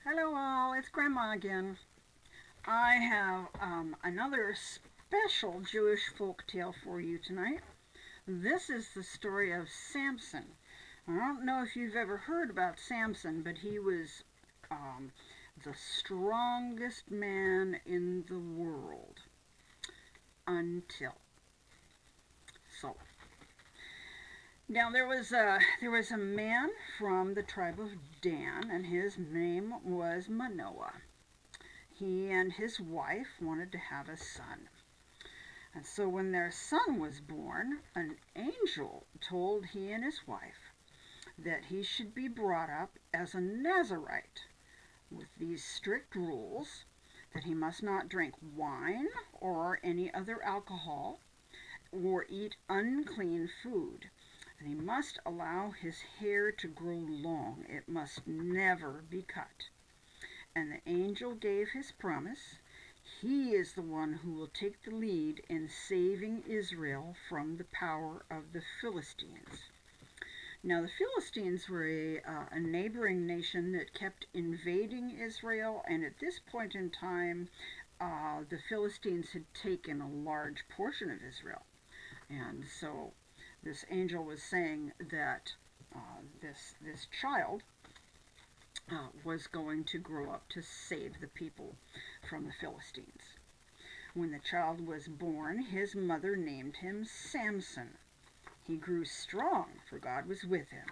Hello all, it's Grandma again. I have another special Jewish folk tale for you tonight. This is the story of Samson. I don't know if you've ever heard about Samson, but he was um, the strongest man in the world until. So, now there was a man from the tribe of Dan, and his name was Manoah. He and his wife wanted to have a son. And so when their son was born, an angel told he and his wife that he should be brought up as a Nazarite with these strict rules that he must not drink wine or any other alcohol or eat unclean food. And he must allow his hair to grow long. It must never be cut. And the angel gave his promise. He is the one who will take the lead in saving Israel from the power of the Philistines. Now, the Philistines were a neighboring nation that kept invading Israel, and at this point in time, the Philistines had taken a large portion of Israel. And so this angel was saying that this child was going to grow up to save the people from the Philistines. When the child was born, his mother named him Samson. He grew strong, for God was with him.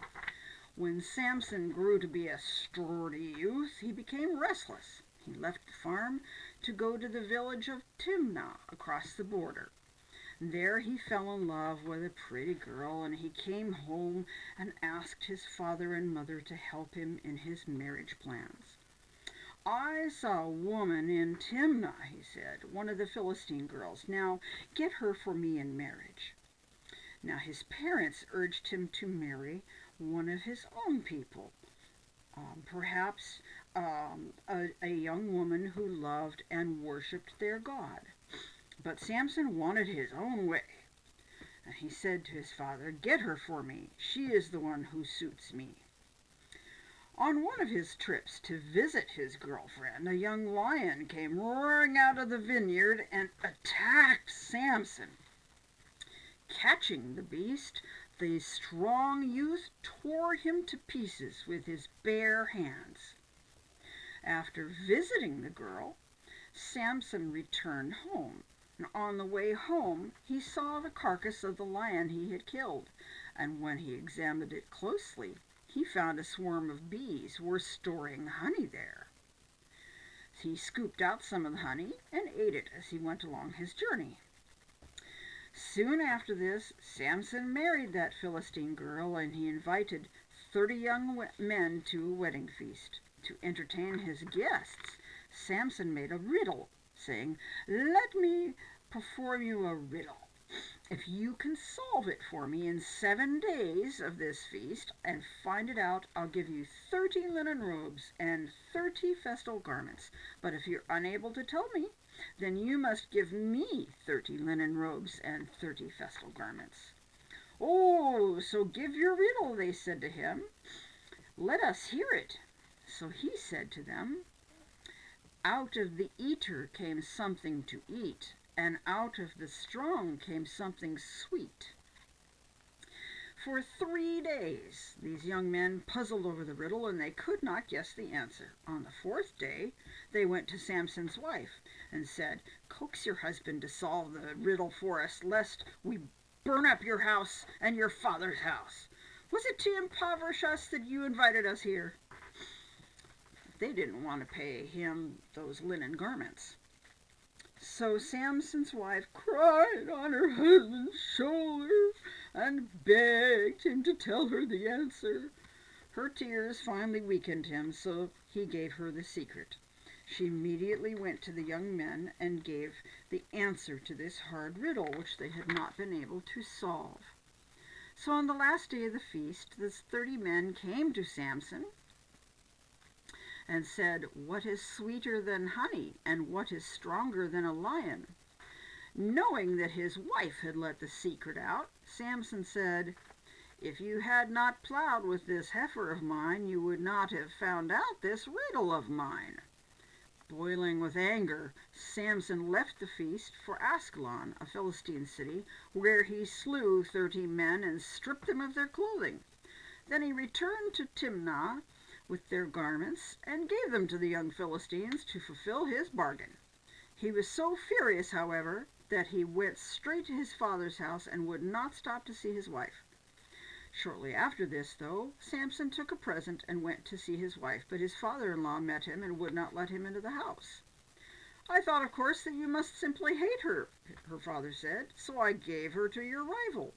When Samson grew to be a sturdy youth, he became restless. He left the farm to go to the village of Timnah across the border. There he fell in love with a pretty girl, and he came home and asked his father and mother to help him in his marriage plans. I saw a woman in Timnah, he said, one of the Philistine girls. Now get her for me in marriage. Now his parents urged him to marry one of his own people, perhaps a young woman who loved and worshipped their God. But Samson wanted his own way. And he said to his father, "Get her for me. She is the one who suits me." On one of his trips to visit his girlfriend, a young lion came roaring out of the vineyard and attacked Samson. Catching the beast, the strong youth tore him to pieces with his bare hands. After visiting the girl, Samson returned home. And on the way home, he saw the carcass of the lion he had killed, and when he examined it closely, he found a swarm of bees were storing honey there. He scooped out some of the honey and ate it as he went along his journey. Soon after this, Samson married that Philistine girl, and he invited 30 young men to a wedding feast. To entertain his guests, Samson made a riddle, saying, "Let me perform you a riddle. If you can solve it for me in 7 days of this feast and find it out, I'll give you 30 linen robes and 30 festal garments. But if you're unable to tell me, then you must give me 30 linen robes and 30 festal garments." "Oh, so give your riddle," they said to him. "Let us hear it." So he said to them, "Out of the eater came something to eat, and out of the strong came something sweet." For 3 days these young men puzzled over the riddle, and they could not guess the answer. On the 4th day they went to Samson's wife and said, "Coax your husband to solve the riddle for us, lest we burn up your house and your father's house. Was it to impoverish us that you invited us here?" They didn't want to pay him those linen garments. So Samson's wife cried on her husband's shoulder and begged him to tell her the answer. Her tears finally weakened him, so he gave her the secret. She immediately went to the young men and gave the answer to this hard riddle, which they had not been able to solve. So on the last day of the feast, the 30 men came to Samson and said, "What is sweeter than honey, and what is stronger than a lion?" Knowing that his wife had let the secret out, Samson said, If you had not plowed with this heifer of mine, you would not have found out this riddle of mine." Boiling with anger, Samson left the feast for Ascalon, a Philistine city, where he slew 30 men and stripped them of their clothing. Then he returned to Timnah with their garments and gave them to the young Philistines to fulfill his bargain. He was so furious, however, that he went straight to his father's house and would not stop to see his wife. Shortly after this, though, Samson took a present and went to see his wife, but his father-in-law met him and would not let him into the house. "I thought, of course, that you must simply hate her," her father said, "so I gave her to your rival."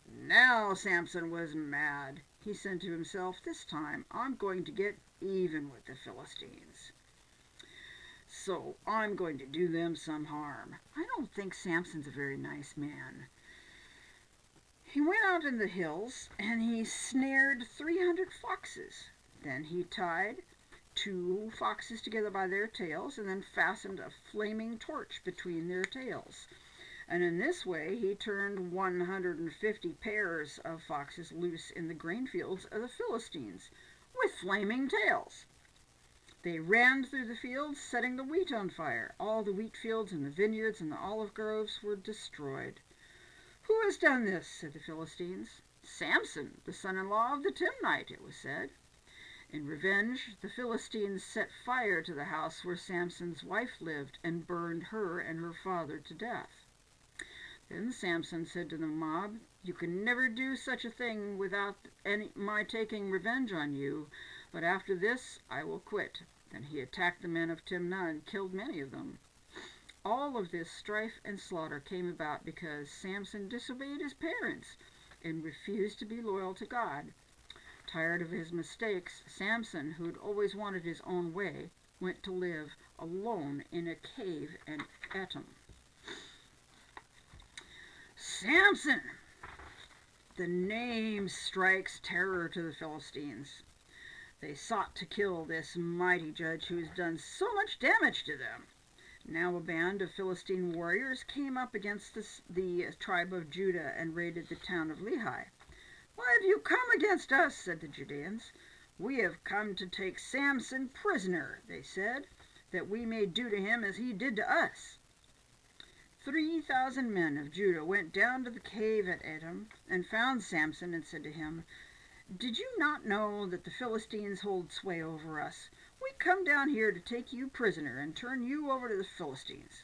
Now Samson was mad. He said to himself, "This time I'm going to get even with the Philistines. So I'm going to do them some harm." I don't think Samson's a very nice man. He went out in the hills and he snared 300 foxes. Then he tied 2 foxes together by their tails and then fastened a flaming torch between their tails. And in this way he turned 150 pairs of foxes loose in the grain fields of the Philistines with flaming tails. They ran through the fields, setting the wheat on fire. All the wheat fields and the vineyards and the olive groves were destroyed. "Who has done this?" said the Philistines. "Samson, the son-in-law of the Timnite," it was said. In revenge, the Philistines set fire to the house where Samson's wife lived and burned her and her father to death. Then Samson said to the mob, "You can never do such a thing without my taking revenge on you, but after this I will quit." Then he attacked the men of Timnah and killed many of them. All of this strife and slaughter came about because Samson disobeyed his parents and refused to be loyal to God. Tired of his mistakes, Samson, who had always wanted his own way, went to live alone in a cave in Etam. Samson! The name strikes terror to the Philistines. They sought to kill this mighty judge who has done so much damage to them. Now a band of Philistine warriors came up against the tribe of Judah and raided the town of Lehi. "Why have you come against us?" said the Judeans. "We have come to take Samson prisoner," they said, "that we may do to him as he did to us." 3,000 men of Judah went down to the cave at Etam and found Samson and said to him, "Did you not know that the Philistines hold sway over us? We come down here to take you prisoner and turn you over to the Philistines."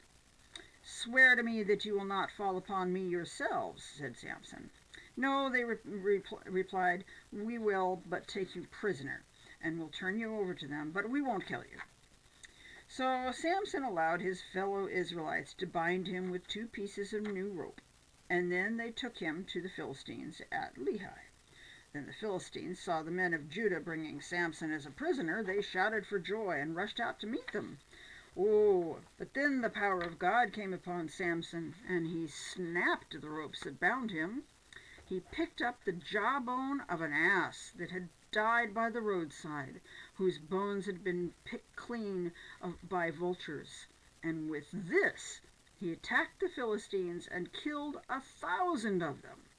"Swear to me that you will not fall upon me yourselves," said Samson. "No," they replied, "we will but take you prisoner, and will turn you over to them, but we won't kill you." So Samson allowed his fellow Israelites to bind him with 2 pieces of new rope, and then they took him to the Philistines at Lehi. Then the Philistines saw the men of Judah bringing Samson as a prisoner. They shouted for joy and rushed out to meet them. But then the power of God came upon Samson, and he snapped the ropes that bound him. He picked up the jawbone of an ass that had died by the roadside, whose bones had been picked clean by vultures, and with this he attacked the Philistines and killed 1,000 of them.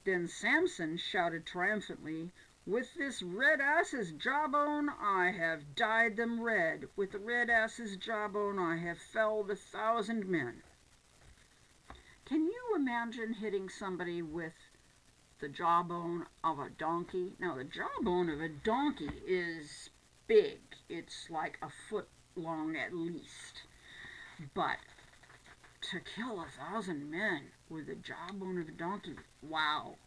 Then Samson shouted triumphantly, "With this red ass's jawbone I have dyed them red. With the red ass's jawbone I have felled 1,000 men." Can you imagine hitting somebody with the jawbone of a donkey? Now, the jawbone of a donkey is big. It's like a foot long at least. But to kill 1,000 men with the jawbone of a donkey, wow.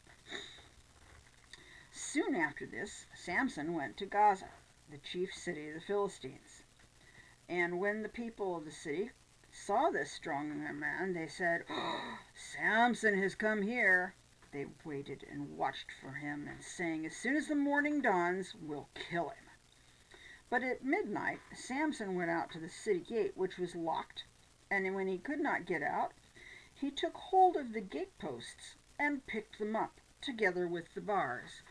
Soon after this, Samson went to Gaza, the chief city of the Philistines. And when the people of the city saw this strong man, they said, "Oh, Samson has come here." They waited and watched for him and saying, "As soon as the morning dawns, we'll kill him." But at midnight, Samson went out to the city gate, which was locked, and when he could not get out, he took hold of the gateposts and picked them up, together with the bars.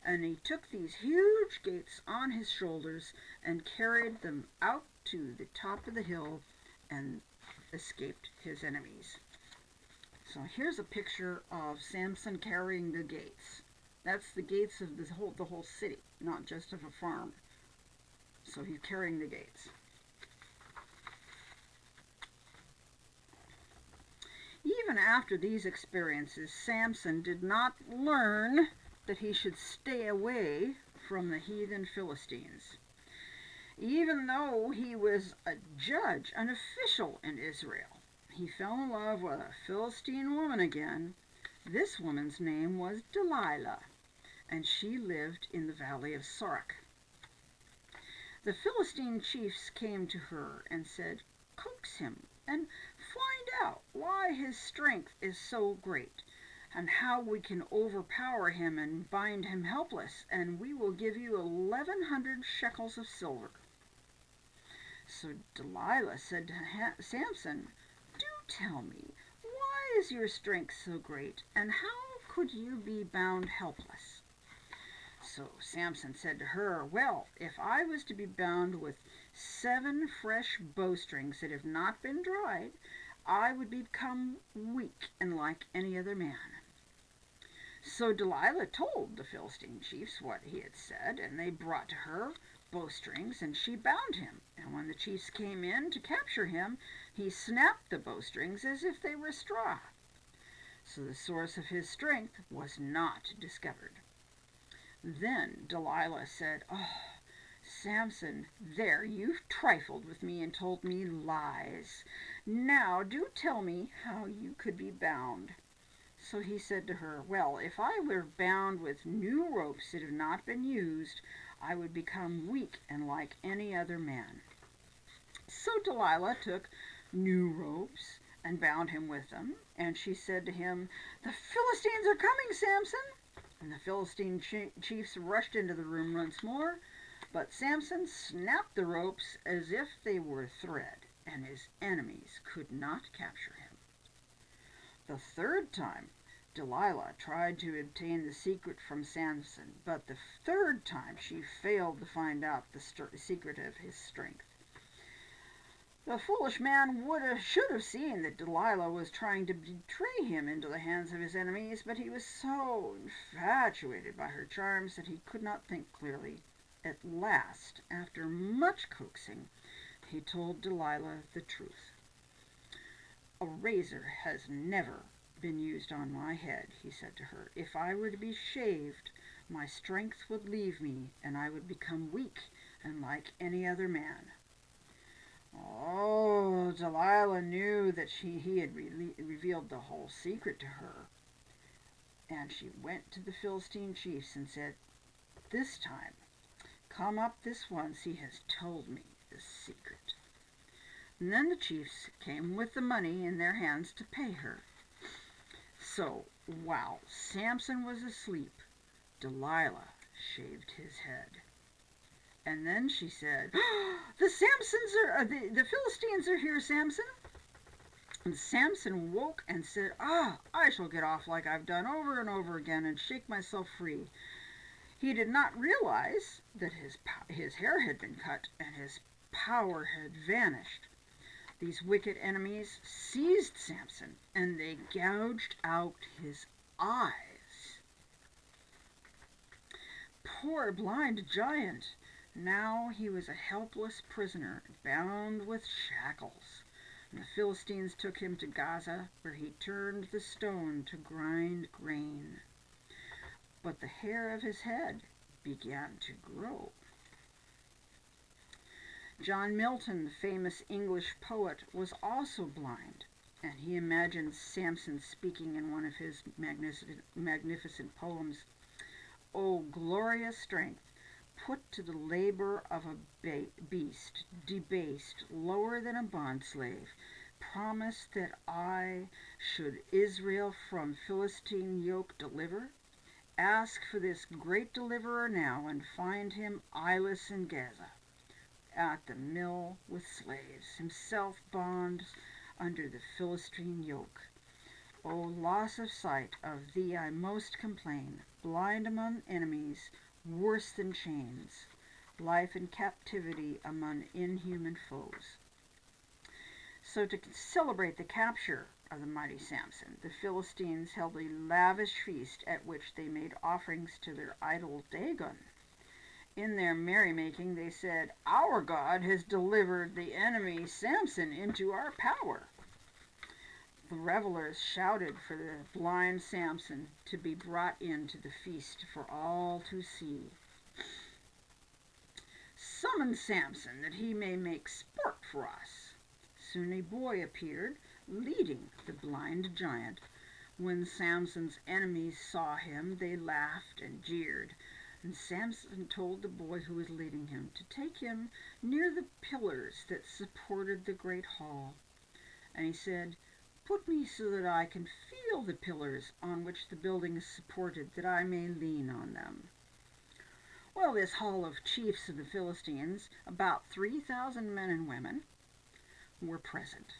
And he took these huge gates on his shoulders and carried them out to the top of the hill and escaped his enemies. So here's a picture of Samson carrying the gates. That's the gates of the whole city, not just of a farm. So he's carrying the gates. Even after these experiences, Samson did not learn that he should stay away from the heathen Philistines. Even though he was a judge, an official in Israel, he fell in love with a Philistine woman again. This woman's name was Delilah, and she lived in the valley of Sorek. The Philistine chiefs came to her and said, "Coax him and find out why his strength is so great, and how we can overpower him and bind him helpless, and we will give you 1,100 shekels of silver." So Delilah said to Samson, "Do tell me, why is your strength so great, and how could you be bound helpless?" So Samson said to her, "Well, if I was to be bound with 7 fresh bowstrings that have not been dried, I would become weak and like any other man." So Delilah told the Philistine chiefs what he had said, and they brought to her bowstrings, and she bound him. And when the chiefs came in to capture him, he snapped the bowstrings as if they were straw. So the source of his strength was not discovered. Then Delilah said, "Oh, Samson, there you've trifled with me and told me lies. Now do tell me how you could be bound." So he said to her, "Well, if I were bound with new ropes that have not been used, I would become weak and like any other man." So Delilah took new ropes and bound him with them, and she said to him, "The Philistines are coming, Samson!" And the Philistine chiefs rushed into the room once more, but Samson snapped the ropes as if they were thread, and his enemies could not capture him. The third time, Delilah tried to obtain the secret from Samson, but the third time she failed to find out the secret of his strength. The foolish man should have seen that Delilah was trying to betray him into the hands of his enemies, but he was so infatuated by her charms that he could not think clearly. At last, after much coaxing, he told Delilah the truth. "A razor has never been used on my head," he said to her. "If I were to be shaved, my strength would leave me, and I would become weak and like any other man." Oh, Delilah knew that he had revealed the whole secret to her. And she went to the Philistine chiefs and said, "This time, come up this once, he has told me the secret." And then the chiefs came with the money in their hands to pay her. So, while Samson was asleep, Delilah shaved his head. And then she said, the Philistines are here, Samson." And Samson woke and said, "I shall get off like I've done over and over again and shake myself free." He did not realize that his hair had been cut and his power had vanished. These wicked enemies seized Samson, and they gouged out his eyes. Poor blind giant! Now he was a helpless prisoner, bound with shackles. And the Philistines took him to Gaza, where he turned the stone to grind grain. But the hair of his head began to grow. John Milton, the famous English poet, was also blind, and he imagined Samson speaking in one of his magnificent poems, "O glorious strength, put to the labor of a beast, debased, lower than a bondslave, promise that I should Israel from Philistine yoke deliver. Ask for this great deliverer now, and find him eyeless in Gaza, at the mill with slaves, himself bonds under the Philistine yoke. O loss of sight, of thee I most complain, blind among enemies, worse than chains, life in captivity among inhuman foes." So to celebrate the capture of the mighty Samson. The Philistines held a lavish feast at which they made offerings to their idol Dagon. In their merrymaking, they said, "Our God has delivered the enemy Samson into our power." The revelers shouted for the blind Samson to be brought into the feast for all to see. "Summon Samson that he may make sport for us." Soon a boy appeared, leading the blind giant. When Samson's enemies saw him, they laughed and jeered. And Samson told the boy who was leading him to take him near the pillars that supported the great hall. And he said, "Put me so that I can feel the pillars on which the building is supported, that I may lean on them." Well, this hall of chiefs of the Philistines, about 3,000 men and women, were present.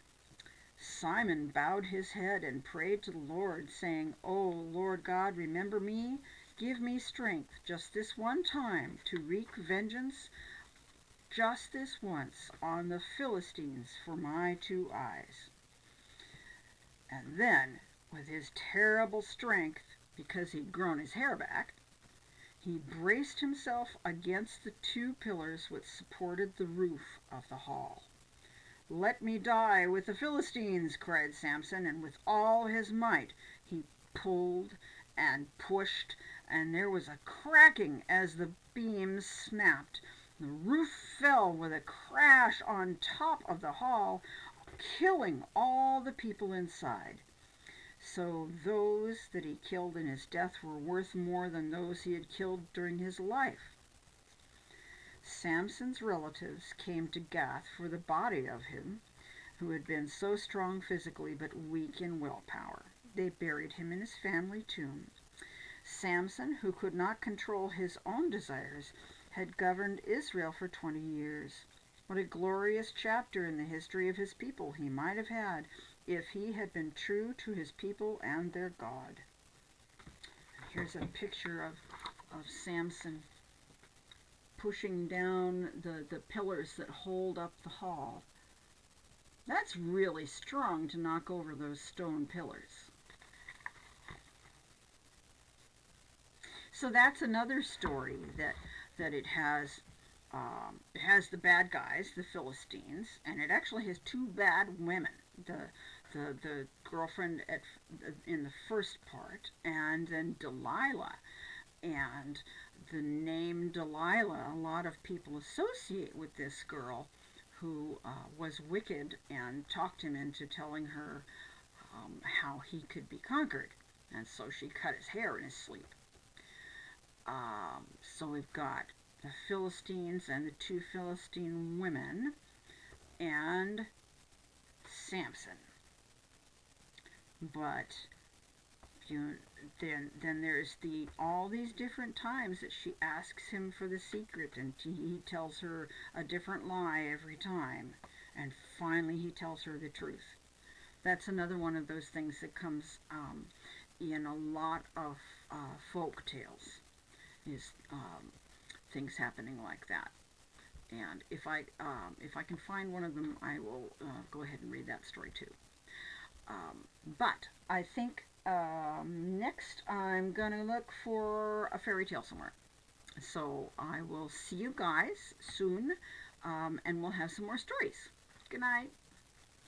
Simon bowed his head and prayed to the Lord, saying, "O Lord God, remember me. Give me strength just this one time to wreak vengeance, just this once, on the Philistines for my 2 eyes." And then, with his terrible strength, because he'd grown his hair back, he braced himself against the 2 pillars which supported the roof of the hall. "Let me die with the Philistines," cried Samson, and with all his might he pulled and pushed, and there was a cracking as the beams snapped. The roof fell with a crash on top of the hall, killing all the people inside. So those that he killed in his death were worth more than those he had killed during his life. Samson's relatives came to Gath for the body of him who had been so strong physically but weak in willpower. They buried him in his family tomb. Samson, who could not control his own desires, had governed Israel for 20 years. What a glorious chapter in the history of his people he might have had if he had been true to his people and their God. Here's a picture of Samson pushing down the pillars that hold up the hall. That's really strong to knock over those stone pillars. So that's another story that it has. It has the bad guys, the Philistines, and it actually has 2 bad women. The girlfriend in the first part, and then Delilah. And the name Delilah, a lot of people associate with this girl who was wicked and talked him into telling her how he could be conquered. And so she cut his hair in his sleep. So we've got the Philistines and the 2 Philistine women and Samson. But then there's all these different times that she asks him for the secret, and he tells her a different lie every time, and finally he tells her the truth. That's another one of those things that comes in a lot of folk tales, is things happening like that. And if I can find one of them, I will go ahead and read that story too. But I think next I'm gonna look for a fairy tale somewhere. So I will see you guys soon, and we'll have some more stories. Good night.